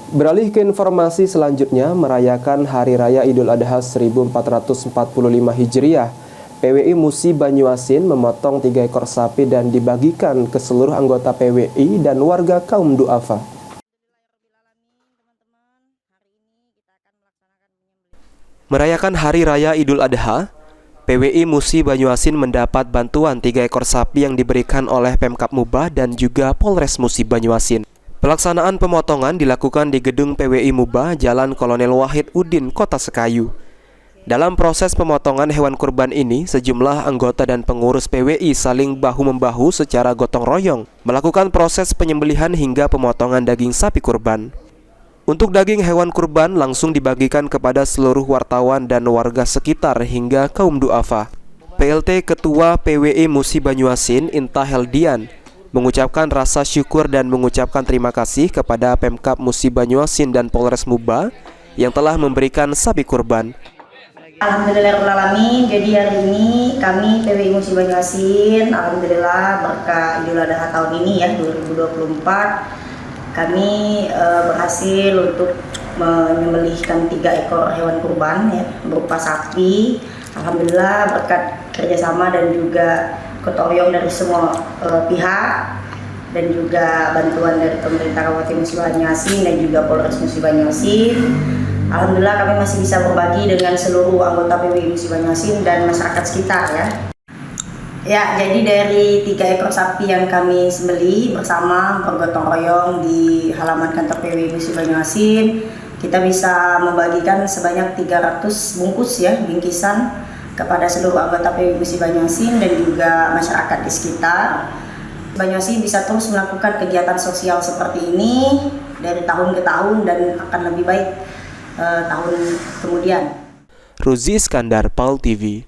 Beralih ke informasi selanjutnya, merayakan Hari Raya Idul Adha 1445 Hijriah, PWI Musi Banyuasin memotong 3 ekor sapi dan dibagikan ke seluruh anggota PWI dan warga kaum du'afa. Merayakan Hari Raya Idul Adha, PWI Musi Banyuasin mendapat bantuan 3 ekor sapi yang diberikan oleh Pemkab Mubah dan juga Polres Musi Banyuasin. Pelaksanaan pemotongan dilakukan di gedung PWI Mubah, Jalan Kolonel Wahid Udin, Kota Sekayu. Dalam proses pemotongan hewan kurban ini, sejumlah anggota dan pengurus PWI saling bahu-membahu secara gotong royong melakukan proses penyembelihan hingga pemotongan daging sapi kurban. Untuk daging hewan kurban langsung dibagikan kepada seluruh wartawan dan warga sekitar hingga kaum du'afa. PLT Ketua PWI Musi Banyuasin, Inta Heldian, mengucapkan rasa syukur dan mengucapkan terima kasih kepada Pemkab Musi Banyuasin dan Polres Mubah yang telah memberikan sapi kurban. Alhamdulillahirrahmanirrahim. Jadi hari ini kami PWI Musi Banyuasin, alhamdulillah berkah Idul Adha tahun ini ya 2024, kami berhasil untuk menyembelihkan 3 ekor hewan kurban ya berupa sapi. Alhamdulillah berkat kerjasama dan juga gotong royong dari semua pihak dan juga bantuan dari pemerintah Kabupaten Musi Banyuasin dan juga Polres Musi Banyuasin. Alhamdulillah kami masih bisa berbagi dengan seluruh anggota PWI Musi Banyuasin dan masyarakat sekitar ya. Ya, jadi dari 3 ekor sapi yang kami sembelih bersama bergotong royong di halaman kantor PWI Musi Banyuasin, kita bisa membagikan sebanyak 300 bungkus ya bingkisan kepada seluruh anggota PWI Musi Banyuasin dan juga masyarakat di sekitar. Banyuasin bisa terus melakukan kegiatan sosial seperti ini dari tahun ke tahun dan akan lebih baik tahun kemudian. Ruzi Iskandar, PAL TV.